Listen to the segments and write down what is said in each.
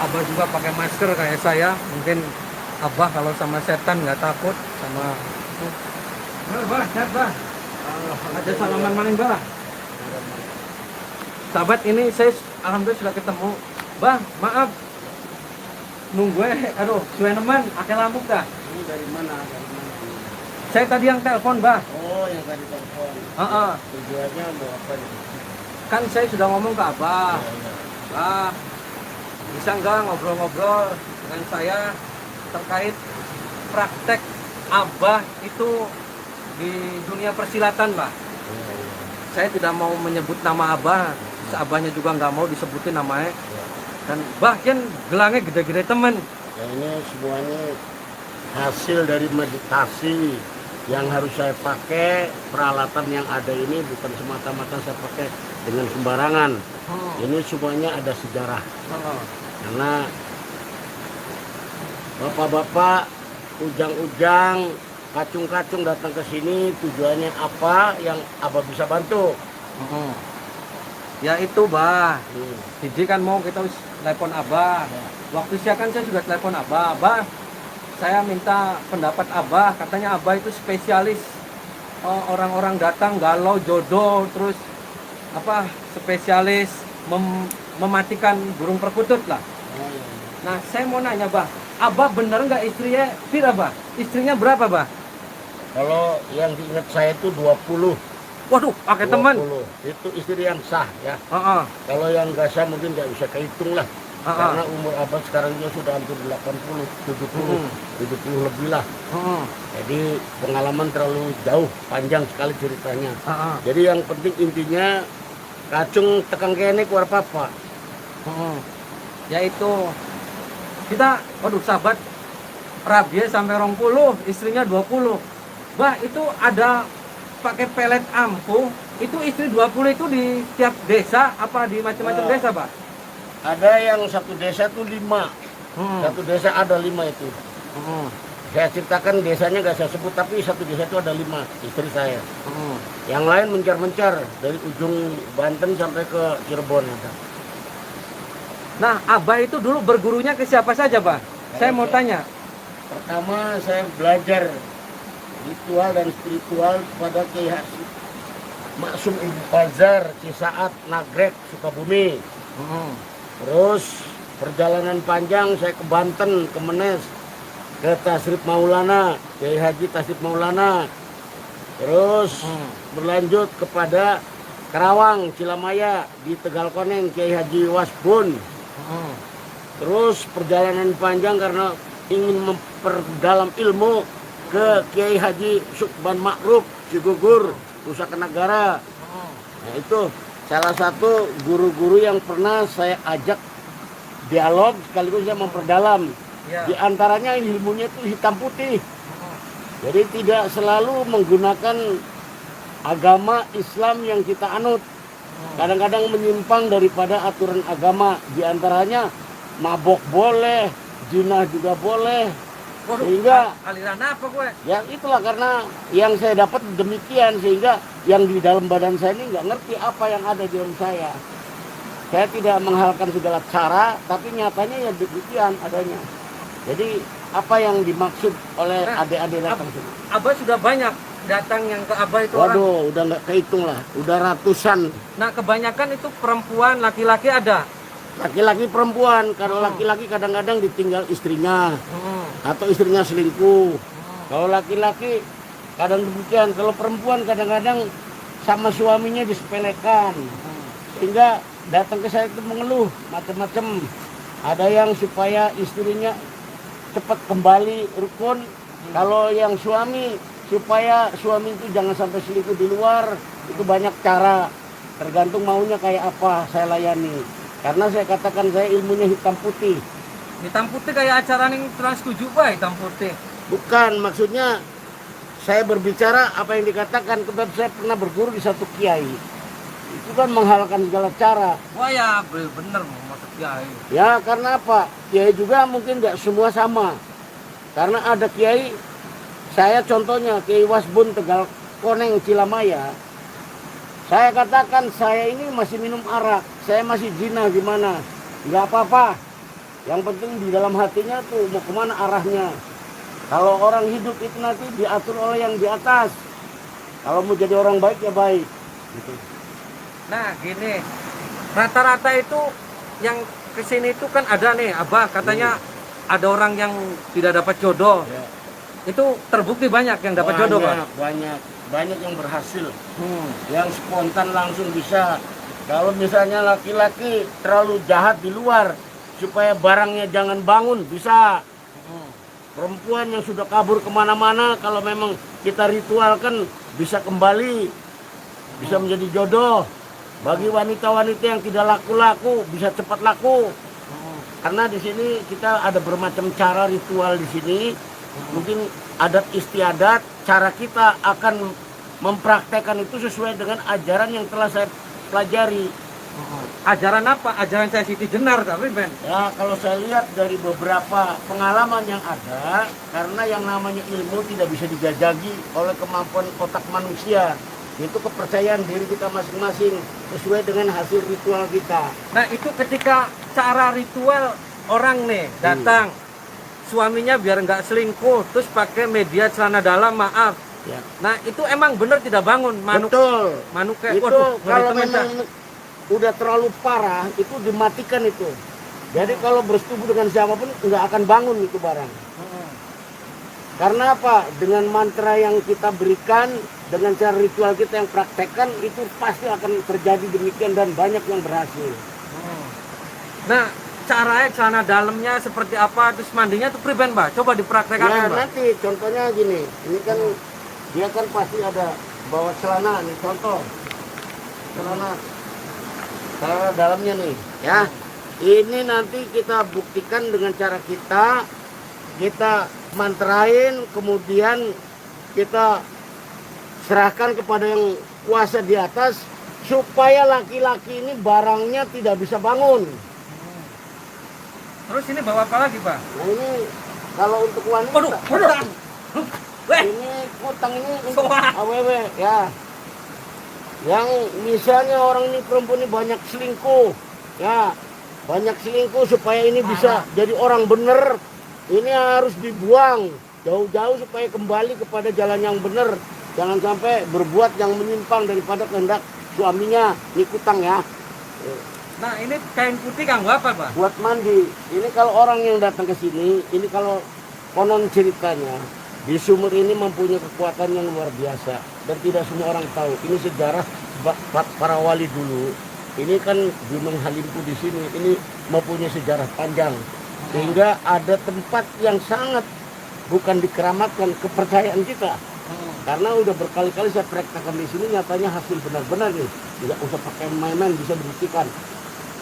Abah juga pakai masker kayak saya. Mungkin Abah kalau sama setan nggak takut sama. Bah, sehat bah. Ada salaman maning bah. Sahabat ini saya alhamdulillah sudah ketemu. Bah, maaf. Nunggu aduh, suwe neman, akeh lampu dah. Ini dari mana? Dari mana? Saya tadi yang telepon, bah. Oh, yang tadi telepon. Heeh. Tujuannya mau apa nih? Kan saya sudah ngomong ke Abah. Oh, iya. Bah, bisa nggak ngobrol-ngobrol dengan saya terkait praktek Abah itu di dunia persilatan, Pak. Iya, iya. Saya tidak mau menyebut nama Abah, Abahnya juga nggak mau disebutin namanya. Iya. Dan bahkan gelangnya gede-gede temen. Ya, ini semuanya hasil dari meditasi yang harus saya pakai. Peralatan yang ada ini bukan semata-mata saya pakai dengan sembarangan. Ini semuanya ada sejarah. Karena bapak-bapak, ujang-ujang, kacung-kacung datang ke sini tujuannya apa yang Abah bisa bantu. Ya itu, Bah. Hmm. Jadi kan mau kita telepon Abah. Waktu saya kan saya juga telepon Abah. Abah, saya minta pendapat Abah. Katanya Abah itu spesialis orang-orang datang galau jodoh, terus apa spesialis mematikan burung perkutut lah. Nah, saya mau nanya, Bah. Abah bener nggak istrinya pira, Bah? Istrinya berapa, Bah? Kalau yang diingat saya itu 20. Waduh, pakai teman. 20. Itu istri yang sah ya. Heeh. Kalau yang nggak sah mungkin nggak bisa kehitung lah. Karena umur Abah sekarang juga sudah hampir 80, 70, 70 lebih lah. Jadi pengalaman terlalu jauh, panjang sekali ceritanya. Jadi yang penting intinya kacung tekan kene keluar papa. Yaitu kita, waduh sahabat, Rabia sampai 20, istrinya 20. Bah, itu ada pakai pelet ampuh. Itu istri 20 itu di tiap desa apa di macam-macam desa, Pak? Ada yang satu desa tuh 5. Satu desa ada 5 itu. Saya ceritakan desanya nggak saya sebut, tapi satu desa itu ada 5 istri saya. Yang lain mencar-mencar dari ujung Banten sampai ke Cirebon ada. Nah, Abah itu dulu bergurunya ke siapa saja, Pak? Saya mau tanya. Pertama saya belajar ritual dan spiritual kepada Kiai Haji Maksum Ibu Bazar, Cisaat, Nagrek, Sukabumi. Terus perjalanan panjang saya ke Banten, ke Menes, ke Tasrif Maulana, Kiai Haji Tasrif Maulana. Terus berlanjut kepada Karawang, Cilamaya, di Tegal Koneng, Kiai Haji Wasbun. Terus perjalanan panjang karena ingin memperdalam ilmu ke Kiai Haji Sukban Ma'ruf, Cigugur, Nusa Tenggara. Nah, itu salah satu guru-guru yang pernah saya ajak dialog sekaligus saya memperdalam. Di antaranya ilmunya itu hitam putih. Jadi tidak selalu menggunakan agama Islam yang kita anut. Kadang-kadang menyimpang daripada aturan agama. Di antaranya mabok boleh, zina juga boleh. Sehingga aliran apa gue? ya itulah karena yang saya dapat demikian, sehingga yang di dalam badan saya ini nggak ngerti apa yang ada di dalam saya. Saya tidak menghalalkan segala cara, tapi nyatanya ya demikian adanya. Jadi apa yang dimaksud oleh adik-adik datang sini? Abah sudah banyak datang yang ke Abah itu orang. Waduh, udah nggak kehitung lah, udah ratusan. Nah, kebanyakan itu perempuan, laki-laki ada. Laki-laki perempuan, kalau laki-laki kadang-kadang ditinggal istrinya atau istrinya selingkuh. Kalau laki-laki kadang demikian, kalau perempuan kadang-kadang sama suaminya disepelekan. Sehingga datang ke saya itu mengeluh macam-macam. Ada yang supaya istrinya cepat kembali rukun. Kalau yang suami supaya suami itu jangan sampai selingkuh di luar, itu banyak cara. Tergantung maunya kayak apa saya layani. Karena saya katakan saya ilmunya hitam putih. Hitam putih kayak acara nih Trans 7, Pak, hitam putih. Bukan, maksudnya saya berbicara apa yang dikatakan, sebab saya pernah berguru di satu kiai. Itu kan menghalalkan segala cara. Wah ya, bener maksud kiai. Ya karena apa? Kiai juga mungkin nggak semua sama. Karena ada kiai, saya contohnya Kiai Wasbun Tegal Koneng Cilamaya. Saya katakan saya ini masih minum arak, saya masih zina gimana? Nggak apa-apa. Yang penting di dalam hatinya tuh mau kemana arahnya. Kalau orang hidup itu nanti diatur oleh yang di atas. Kalau mau jadi orang baik ya baik. Gitu. Nah gini, rata-rata itu yang kesini itu kan ada nih Abah katanya ada orang yang tidak dapat jodoh. Ya. Itu terbukti banyak yang dapat jodoh, Pak. Banyak yang berhasil. Yang spontan langsung bisa. Kalau misalnya laki-laki terlalu jahat di luar supaya barangnya jangan bangun, bisa. Perempuan yang sudah kabur kemana-mana, kalau memang kita ritualkan bisa kembali, bisa menjadi jodoh. Bagi wanita-wanita yang tidak laku-laku bisa cepat laku. Karena di sini kita ada bermacam cara ritual di sini. Mungkin adat istiadat, cara kita akan mempraktekkan itu sesuai dengan ajaran yang telah saya pelajari. Ajaran apa? Ajaran saya Siti Jenar, tapi Ben. Ya, kalau saya lihat dari beberapa pengalaman yang ada, karena yang namanya ilmu tidak bisa dijajagi oleh kemampuan otak manusia. Itu kepercayaan diri kita masing-masing sesuai dengan hasil ritual kita. Nah itu ketika cara ritual orang nih datang, suaminya biar nggak selingkuh, terus pakai media celana dalam, maaf. Ya. Nah itu emang bener tidak bangun manuk. Betul. Manuk kayak Itu waduh, kalau ngeri temen, memang udah terlalu parah itu dimatikan itu. Jadi kalau bersetubuh dengan siapapun nggak akan bangun itu barang. Karena apa? Dengan mantra yang kita berikan, dengan cara ritual kita yang praktekkan, itu pasti akan terjadi demikian dan banyak yang berhasil. Nah caranya celana dalamnya seperti apa, terus mandinya tuh pribadi, Mbak? Coba dipraktekkan, Ya Mbak. nanti contohnya gini, ini kan dia kan pasti ada bawa celana nih, contoh celana dalamnya nih, ya. Ini nanti kita buktikan dengan cara kita mantrain, kemudian kita serahkan kepada yang kuasa di atas supaya laki-laki ini barangnya tidak bisa bangun. Terus ini bawa apa lagi, Pak? Nah ini kalau untuk wanita, Waduh. Weh, ini utang ini untuk Wah. AWW ya. Yang misalnya orang ini perempuan ini banyak selingkuh, ya banyak selingkuh supaya ini bisa jadi orang bener. Ini harus dibuang jauh-jauh supaya kembali kepada jalan yang benar. Jangan sampai berbuat yang menyimpang daripada kehendak suaminya. Ini kutang ya. nah ini kain putih Kang, buat apa, Pak? Buat mandi. Ini kalau orang yang datang ke sini, ini kalau konon ceritanya, di sumur ini mempunyai kekuatan yang luar biasa dan tidak semua orang tahu. Ini sejarah para wali dulu. Ini kan Gunung Halimpu di sini. Ini mempunyai sejarah panjang. Sehingga ada tempat yang sangat bukan dikeramatkan kepercayaan kita. Karena udah berkali-kali saya praktekkan di sini, nyatanya hasil benar-benar nih. Tidak usah pakai main-main, bisa dibuktikan.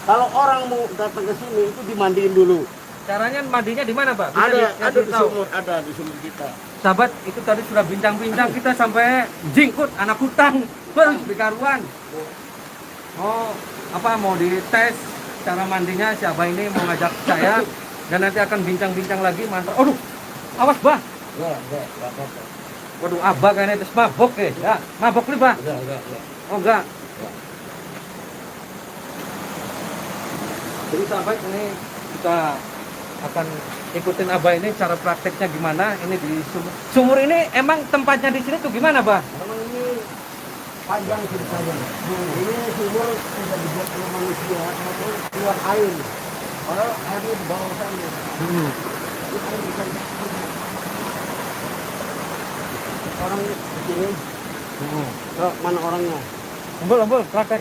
Kalau orang mau datang ke sini itu dimandiin dulu. Caranya mandinya di mana, Pak? Bisa Ada dikasih di tahu? sumur, ada di sumur kita. Sahabat, itu tadi sudah bincang-bincang kita sampai jingkut anak hutang. Terus di karuan. Oh, apa mau dites cara mandinya, si Abah ini mau ngajak saya dan nanti akan bincang-bincang lagi mantra. Aduh, awas, Bah. Enggak apa-apa. Waduh, Abah kayaknya terus mabok ya. Ya, mabok nih, Bah. Enggak. Oh, enggak. Jadi sahabat, ini kita akan ikutin Abah ini cara prakteknya gimana. Ini di sumur. Sumur ini emang tempatnya di sini tuh gimana, Bah? Memang ini panjang ceritanya. Ini sumur tidak dibuat oleh manusia, tapi keluar air. Kalau airnya di bawah sana. Itu air bisa orang di sini. Mana orangnya? Ambul, praktek.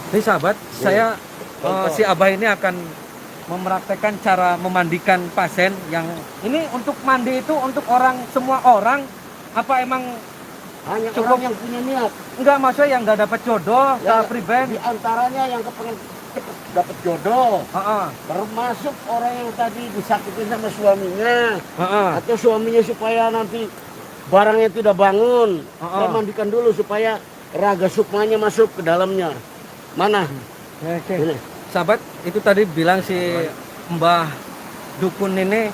Ini sahabat, saya si Abah ini akan mempraktekkan cara memandikan pasien yang ini untuk mandi itu untuk semua orang apa emang Hanya cukup orang yang punya niat. enggak, maksudnya yang enggak dapat jodoh Ya, pribadi. di antaranya yang kepengen cepet dapat jodoh, Heeh. termasuk orang yang tadi disakitin sama suaminya, Heeh. atau suaminya supaya nanti barangnya tidak bangun. Saya Oh. mandikan dulu supaya raga sukmanya masuk ke dalamnya. Mana? Oke. Ini. Sahabat, itu tadi bilang si Mbah Dukun ini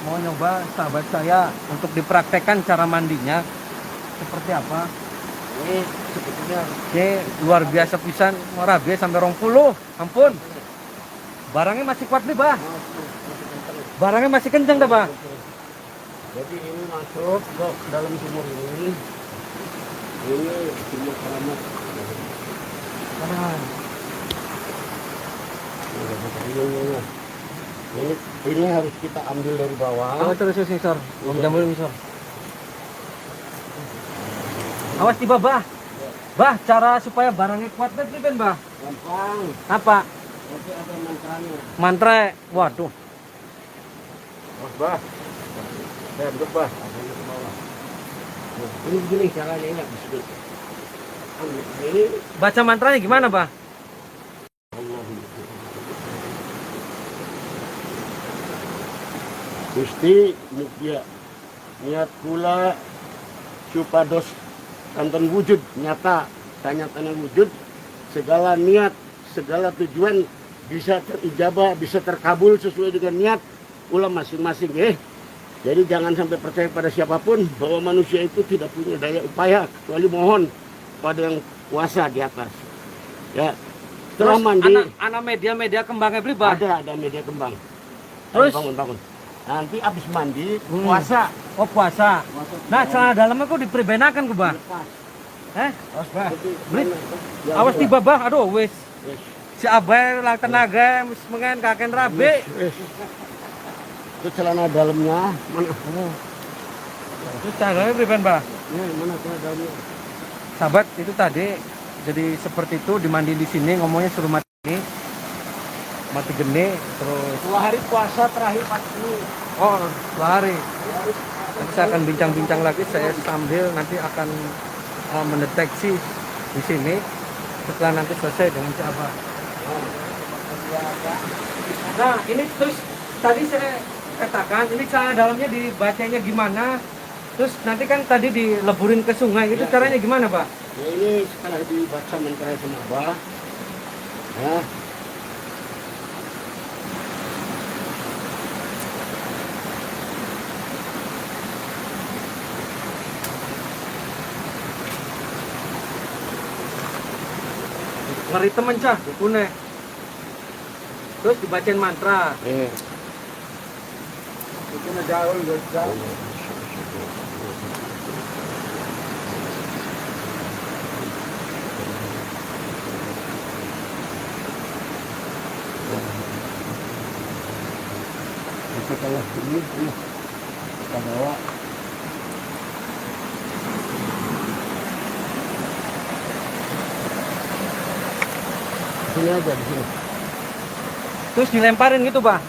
mau nyoba sahabat saya untuk dipraktekkan cara mandinya seperti apa. Ini sebetulnya Ini luar biasa pisan, rabe sampai 20. Ampun. Barangnya masih kuat nih, Bah. Masih kencang. Barangnya masih kencang dah, Bah. Jadi ini masuk ke dalam sumur ini. Ini sumur keramat. Ah. Ini harus kita ambil dari bawah. Oh, terus sensor. Om Jamil sensor. Awas tiba, Bah. Bah, cara supaya barangnya kuat nih, Ben, Bah. Gampang. Apa? Nanti ada mantranya. Mantra. Waduh. Bah. Saya ambil bah. Ambil ke bawah. Ini begini caranya ya. Bismillah. Ambil ini. Baca mantranya gimana, Bah? Gusti Mukya niat kula supados kanton wujud nyata tanya-tanya wujud segala niat segala tujuan bisa terijabah bisa terkabul sesuai dengan niat kula masing-masing jadi jangan sampai percaya pada siapapun bahwa manusia itu tidak punya daya upaya kecuali mohon pada yang kuasa di atas ya setelah mandi anak media kembangnya beli, Bah. ada media kembang. Terus? Bangun nanti habis mandi puasa. Oh, puasa. Nah, celana dalamnya kok dipribenakan ke, Bah? Lepas. Awas, Bah. Beli. Awas tiba, Bah. Aduh, wis. Wis. Si Abai lang tenaga, wis mengen kaken rabe. Wis. Itu celana dalamnya mana? Terus caranya priben, Bah? Mana celana dalamnya? Sahabat, itu tadi jadi seperti itu dimandi di sini ngomongnya suruh mati geni terus 2 hari puasa terakhir pasti. oh 2 hari nanti saya akan bincang-bincang lagi saya sambil nanti akan mendeteksi di sini setelah nanti selesai dengan siapa. Nah ini terus tadi saya katakan ini cara dalamnya dibacanya gimana terus nanti kan tadi dileburin ke sungai itu caranya gimana, Pak? Ya, ini setelah dibaca mantra sama Abah ya Ngeri temen cah, kune. Terus dibacain mantra. itu jauh jauh. Setelah ini kita bawa sini aja di sini. Terus dilemparin gitu, Bah.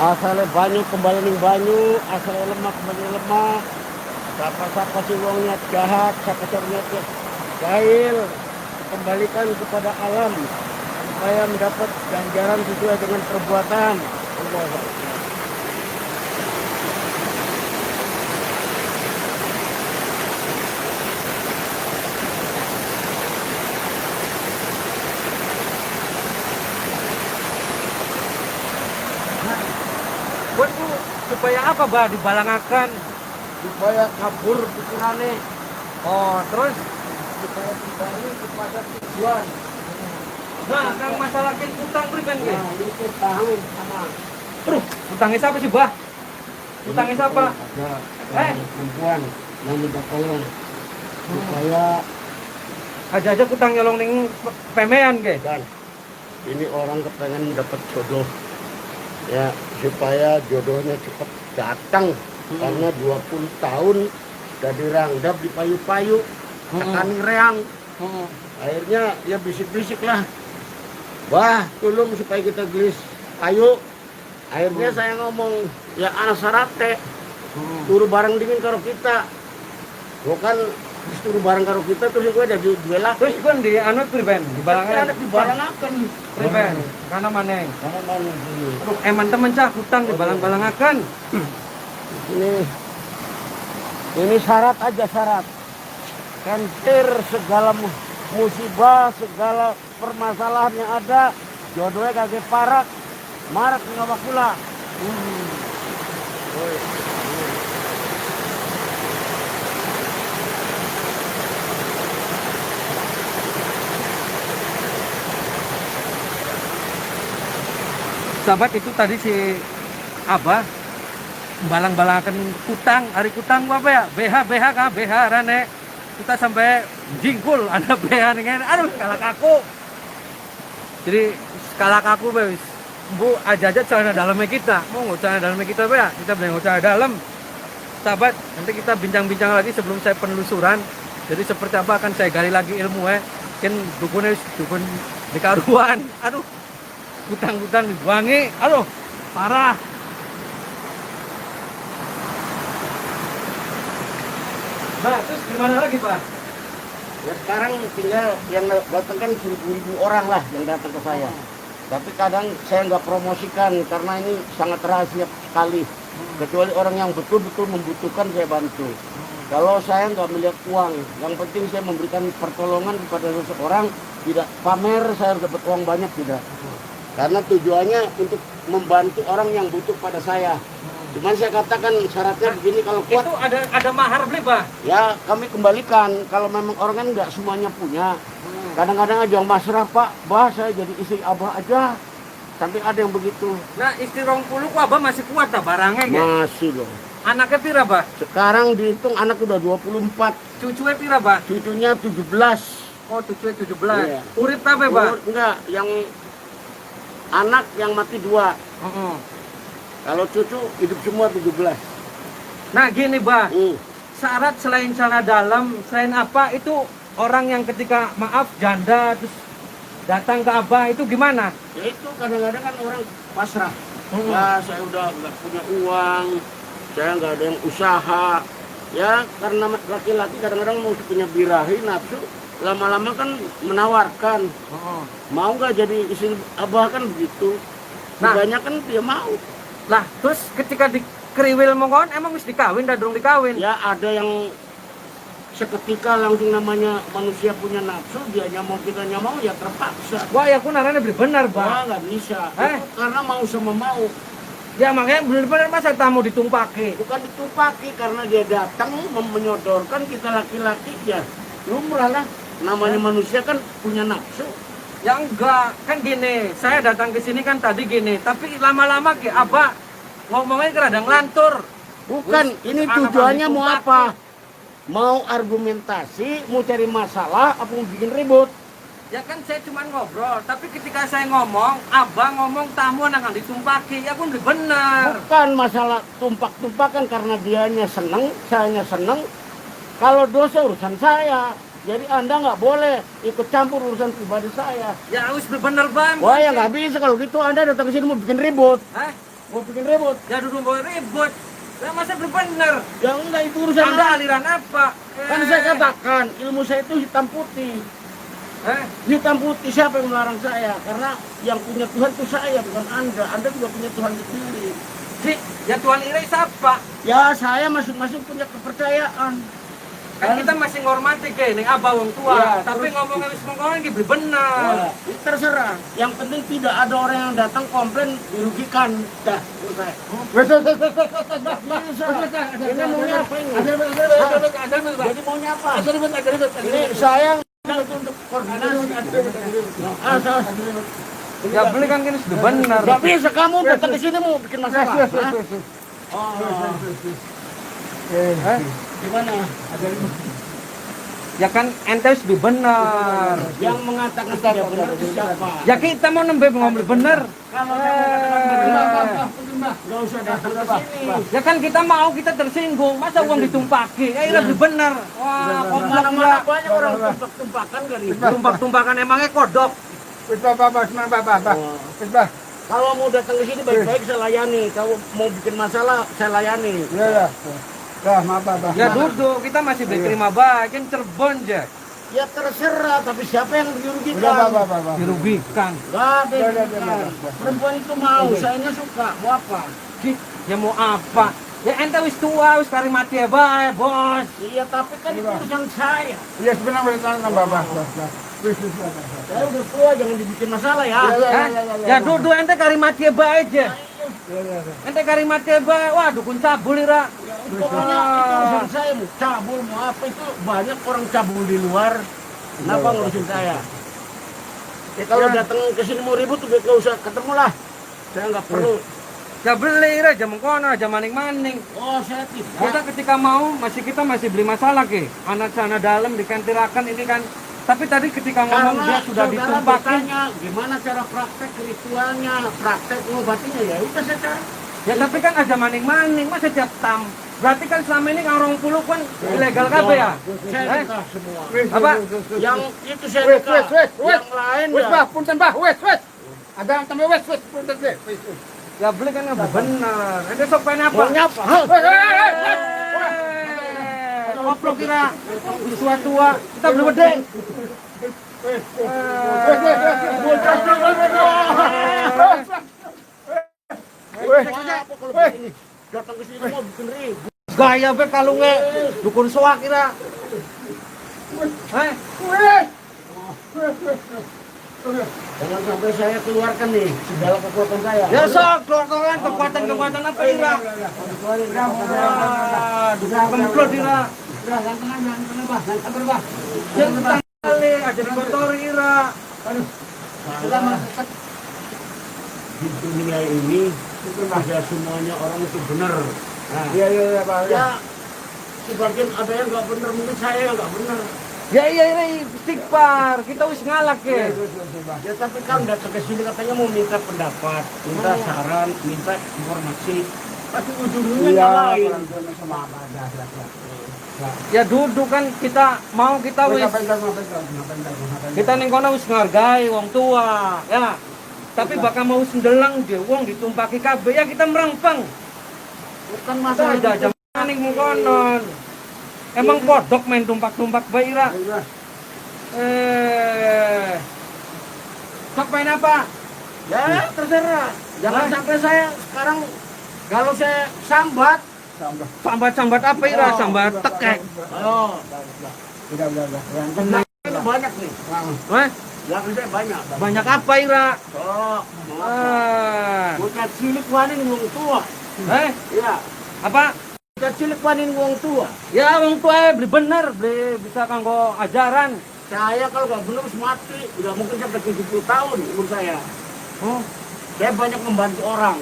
Asalnya banyu kembali banyu, asalnya lemah kembali lemah. Siapa si wong niat jahat, siapa niat jahil, kembalikan kepada alam supaya mendapat ganjaran sesuai dengan perbuatan. Buat itu supaya apa, Bah? Dibalangakan. Supaya kabur pikirannya, Oh, terus supaya kembali kepada tujuan. nah, kang masalah ke utang priben ge. Nah, ini tahu sama Terus utangnya siapa sih, Bah? Utangnya siapa? ada perempuan yang minta tolong supaya Aja utang nyolong ning pemean ge. dan ini orang kepengen dapat jodoh ya supaya jodohnya cepat datang karena 20 tahun udah dirangdap di payu-payu tekani reang akhirnya ya bisik-bisik lah wah tolong supaya kita gelis kayu akhirnya saya ngomong ya anak sarate turu barang dingin karo kita bukan turu barang karo kita terus gue ada jual lah Terus kan di anu priben, dibalangakan. ada di barang akan Priben, karena maneng. karena mana gini Aduh, eman temen cah utang dibalang-balangakan. ini syarat aja syarat kentir segala musibah segala permasalahan yang ada jodohnya kagak parak marak nggak pula Sahabat, itu tadi si Abah balang-balangan kutang, hari kutang gua apa ya? BH kah? BH rane. Kita sampai jingkul ada BH nih. Aduh, kalak aku. Jadi kalak aku wis. Bu aja celana dalamnya kita. Mau nggak celana dalamnya kita ya? Kita beli celana dalam. Sahabat, nanti kita bincang-bincang lagi sebelum saya penelusuran. Jadi seperti apa akan saya gali lagi ilmu kan dukunnya dukun di karuan. Aduh, hutang-hutang dibuangi. Aduh, parah. Bah, terus gimana lagi, Pak? Ya sekarang tinggal yang datang kan ribu orang lah yang datang ke saya. Tapi kadang saya nggak promosikan karena ini sangat rahasia sekali. Kecuali orang yang betul-betul membutuhkan saya bantu. Kalau saya nggak melihat uang, yang penting saya memberikan pertolongan kepada seseorang, tidak pamer saya harus dapat uang banyak, tidak. Karena tujuannya untuk membantu orang yang butuh pada saya. Cuman saya katakan syaratnya begini, kalau kuat Itu ada mahar beli, Pak? ya kami kembalikan. Kalau memang orang kan nggak semuanya punya. Kadang-kadang aja yang masrah, Pak, bah saya jadi istri Abah aja. Sampai ada yang begitu. Nah, istri 20 ku Abah masih kuat tak barangnya ya? Masih dong. Anaknya pira, Pak? Sekarang dihitung anak udah 24, Cucunya pira, Pak? cucunya 17. Oh, cucunya 17. Iya. Urip apa, Pak? Enggak, yang anak yang mati 2. Heeh. Kalau cucu hidup semua 17. Nah, gini, Pak. Hmm. Syarat selain celana dalam, selain apa itu orang yang ketika maaf janda terus datang ke Abah itu gimana? Ya itu kadang-kadang kan orang pasrah. Hmm. Ya saya udah nggak punya uang, saya nggak ada yang usaha. Ya karena laki-laki kadang-kadang mau punya birahi nafsu, lama-lama kan menawarkan. Heeh. Mau nggak jadi istri Abah kan begitu. Nah. Kebanyakan dia mau. Lah, terus ketika di kriwil mongkon emang mesti dikawin dah dong dikawin. Ya ada yang seketika langsung namanya manusia punya nafsu, dianya mau kitanya mau ya terpaksa. Wah, ya aku narane bener, Pak. Wah nggak bisa. Eh? Itu karena mau sama mau. Ya makanya bener-bener masa tamu ditumpaki. Bukan ditupaki karena dia datang menyodorkan kita laki-laki ya lumrah lah. Namanya manusia kan punya nafsu. Ya enggak, kan gini, saya datang ke sini kan tadi gini, tapi lama-lama ke Abah ngomongnya kadang ngelantur. Bukan, Terus, ini anak tujuannya abang mau ditumpaki. apa? Mau argumentasi, mau cari masalah, apa mau bikin ribut? Ya kan saya cuma ngobrol, tapi ketika saya ngomong, Abah ngomong tamu anak ditumpaki, ya pun bener. Bukan masalah tumpak-tumpakan karena dianya seneng, sayanya seneng. Kalau dosa urusan saya. Jadi Anda nggak boleh ikut campur urusan pribadi saya. Ya harus bener, Bang. Wah ya nggak bisa kalau gitu Anda datang ke sini mau bikin ribut. Hah? Mau bikin ribut. Ya duduk mau ribut. Ya masa bener. Ya enggak itu urusan Anda aliran apa? Kan saya katakan ilmu saya itu hitam putih. Hitam putih siapa yang melarang saya? Karena yang punya Tuhan itu saya bukan Anda. Anda juga punya Tuhan sendiri. Si, ya Tuhan Ire siapa? Ya saya masing-masing punya kepercayaan. Kan kita masih ngormati ke ning Abah wong tua, Ya, tapi terus- ngomongnya wis mongkon iki bener. Wah, terserah. Yang penting tidak ada orang yang datang komplain dirugikan. Dah, selesai. Bisa. Ini maunya apa ini? Jadi maunya apa? Ini saya untuk koordinasi. Ya beli kan ini sudah bener. Gak bisa kamu datang ke sini mau bikin masalah. Hah? Oh. Gimana? Ya kan ente sudah bener. Yang mengatakan tidak benar itu siapa? Ya kita mau nembe ngomong bener. Kalau saya mengatakan nggak usah datang ke sini. Ya kan kita mau kita tersinggung, masa uang ditumpaki? Ya ini lebih bener. Wah, kok Mana-mana banyak orang tumpak-tumpakan kan itu. tumpak-tumpakan emangnya kodok. Kalau mau datang ke sini baik-baik saya layani. Kalau mau bikin masalah saya layani. Ya duduk, kita masih beli terima baik, kan Cirebon aja. Ya terserah, tapi siapa yang dirugikan? Dirugikan. Gak ada yang dirugikan. Perempuan itu mau, sayanya suka. Mau apa? Ki, ya mau apa? Ya ente wis tua, wis kari mati ya bae, bos. Iya, tapi kan itu urusan saya. Iya sebenarnya Bapak. Saya udah tua, jangan dibikin masalah ya. Hah? Ya duduk ente kari mati ya bae aja. Ente kari mati ya bae, wah dukun cabul ira. Pokoknya itu urusan saya, mau cabul, mau apa itu banyak orang cabul di luar. Kenapa ngurusin saya? Ya, kalau datang ke sini mau ribut, udah gak usah ketemu lah. Saya nggak perlu. Ya beli aja mengkono aja maning-maning. Oh, saya tidak. Kita ketika mau kita masih beli masalah ke. Anak sana dalam dikentirakan ini kan. Tapi tadi ketika ngomong Karena dia sudah saudara ditumpakin. bertanya gimana cara praktek ritualnya, praktek ngobatinya, ya udah saya cari. Ya tapi kan aja maning-maning, masa tiap tam. Berarti kan selama ini orang puluh kan ilegal kabeh ya? Saya Eh? nikah semua. Apa? Yang itu saya Wes, nikah. wes. Yang lain Wes, ya. Bah, punten, Bah, wes. Ada tambah wes, punten deh. Ya beli kan benar. Itu sok pengen apa? Maunya apa? Koplok kira tua-tua, kita beli wedeng. Apa kalau begini? Datang ke sini mau bikin ribut. Gaya be kalungnya dukun soak kira. Jangan sampai saya keluarkan nih segala kekuatan saya. Ya sok keluarkan kekuatan apa kira? Dukun kemplot kira. Jangan tenang, Bah. Jangan sabar, Bah. Jangan kali aja dikotori kira. Di dunia ini ada semuanya orang itu benar. Nah, Iya, Pak. ya sebagian ada yang nggak benar, mungkin saya yang nggak benar. Ya ini istighfar, kita wis ngalak ya. Ya tapi kan datang ke sini katanya mau minta pendapat, minta saran, minta informasi. Tapi ujungnya nyalain. Ya duduk kan kita mau kita wis kita ning kono wis ngargai wong tua, ya. Tapi bakal mau sendelang dia wong ditumpaki kabeh ya kita merempeng. Bukan Kita masalah aja ning mengkonon. Emang kodok main tumpak-tumpak bae ira. Sok main apa? Ya terserah. Jangan sampai saya sekarang kalau saya sambat. Sambat-sambat apa ira? Sambat tekek. Ayo. Udah. Nah, itu banyak nih. Hah? Belakang saya banyak. Banyak apa ira? Oh, Ah. bocah cilik wanin wong tua. Iya. Apa? Bocah cilik wanin wong tua. Ya wong tua beli bener, beli bisa kanggo ajaran. Saya kalau nggak benar harus mati. Udah mungkin sampai 70 tahun umur saya. Oh, Saya banyak membantu orang.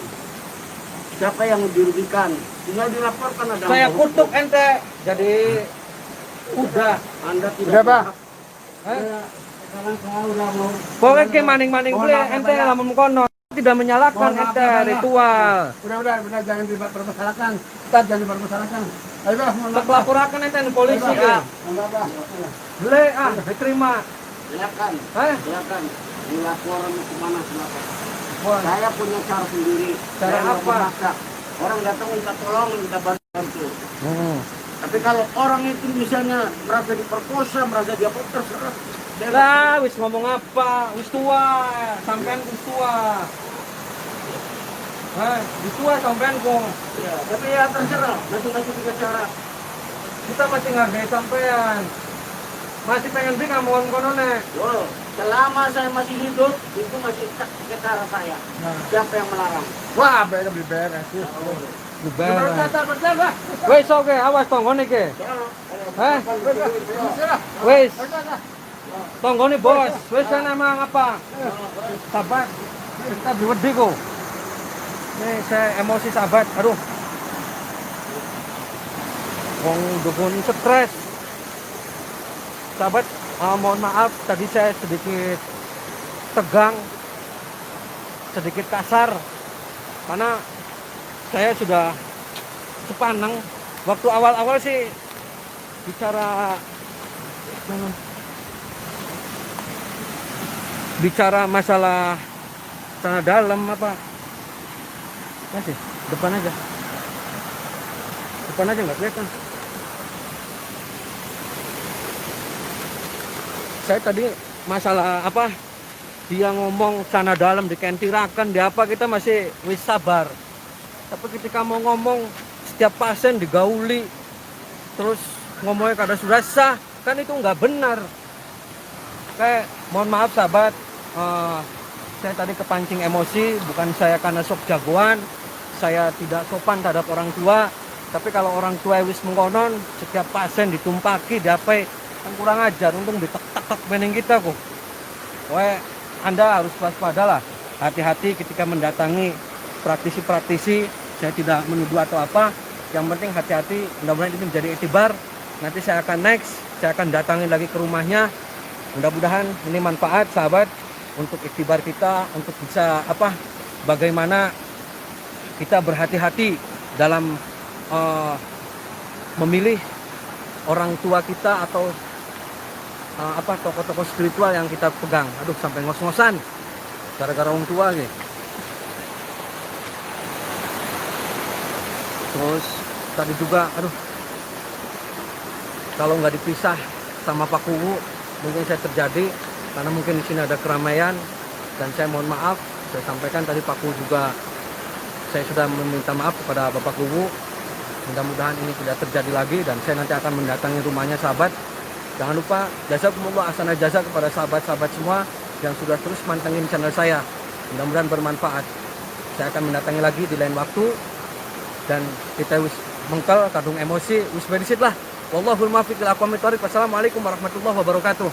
Siapa yang dirugikan? Tinggal dilaporkan ada. saya kutuk ente jadi udah. Anda tidak. Udah, Pak. Ya, sekarang saya udah mau. Pokoknya ke maning-maning beli ente lamun kono tidak menyalahkan Mohon maaf, ente Pak. ritual. Udah, jangan dipermasalahkan. Ustaz, jangan dipermasalahkan. Ayo, Bah, mohon Tak maaf. laporakan ente di polisi Ya. ya. Enggak, Bah. Beli diterima. Silakan. Hah? Silakan. Dilaporan kemana silakan. Wah, Saya punya cara sendiri. Cara Saya nggak apa? memaksa. Orang datang minta tolong, minta bantu. Hmm. Tapi kalau orang itu misalnya merasa diperkosa, merasa dia apa, terserah. Saya Lah, wis ngomong apa? Wis tua, sampean wis tua. Wis tua sampean kok. ya, tapi ya terserah. Masing-masing punya cara. Kita masih ngargai sampean. Masih pengen beli kamu kono nek. Loh, selama saya masih hidup, itu masih ke cara saya. Siapa yang melarang? Wah, beres beli beres. Wis oke, awas tonggone ke. Hah? Wis. Tonggone bos. Wis kan emang apa? Sabar. Kita beli wedi kok. Nih saya emosi sahabat. Aduh. Wong dukun stres. Sahabat, mohon maaf tadi saya sedikit tegang, sedikit kasar karena saya sudah sepaneng waktu awal-awal sih bicara masalah tanah dalam apa masih depan aja nggak kelihatan. Saya tadi masalah apa dia ngomong sana dalam dikentirakan di apa kita masih wis sabar. Tapi ketika mau ngomong setiap pasien digauli terus ngomongnya kada sudah sah kan itu nggak benar. Kayak mohon maaf sahabat, saya tadi kepancing emosi, bukan saya karena sok jagoan, saya tidak sopan terhadap orang tua. Tapi kalau orang tua wis mengkonon setiap pasien ditumpaki diapai kan kurang ajar, untung ditek-tek mening kita kok. Anda harus waspada lah. hati-hati ketika mendatangi praktisi-praktisi. Saya tidak menuduh atau apa, yang penting hati-hati. Mudah-mudahan ini menjadi iktibar. Nanti saya akan next, saya akan datangi lagi ke rumahnya. Mudah-mudahan ini manfaat sahabat untuk iktibar kita, untuk bisa bagaimana kita berhati-hati dalam memilih orang tua kita atau tokoh-tokoh spiritual yang kita pegang. Aduh, sampai ngos-ngosan gara-gara orang tua gitu. Terus tadi juga, kalau nggak dipisah sama Pak Kuwu, mungkin saya terjadi karena mungkin di sini ada keramaian, dan saya mohon maaf. Saya sampaikan tadi Pak Kuwu juga, saya sudah meminta maaf kepada Bapak Kuwu. Mudah-mudahan ini tidak terjadi lagi, dan saya nanti akan mendatangi rumahnya sahabat. Jangan lupa jazakumullah ahsanal jazak kepada sahabat-sahabat semua yang sudah terus mantengin channel saya. Mudah-mudahan bermanfaat. Saya akan mendatangi lagi di lain waktu, dan kita wis mengkel kadung emosi wis berisit lah. Wallahul muwaffiq ila aqwamit thoriq. Wassalamualaikum warahmatullahi wabarakatuh.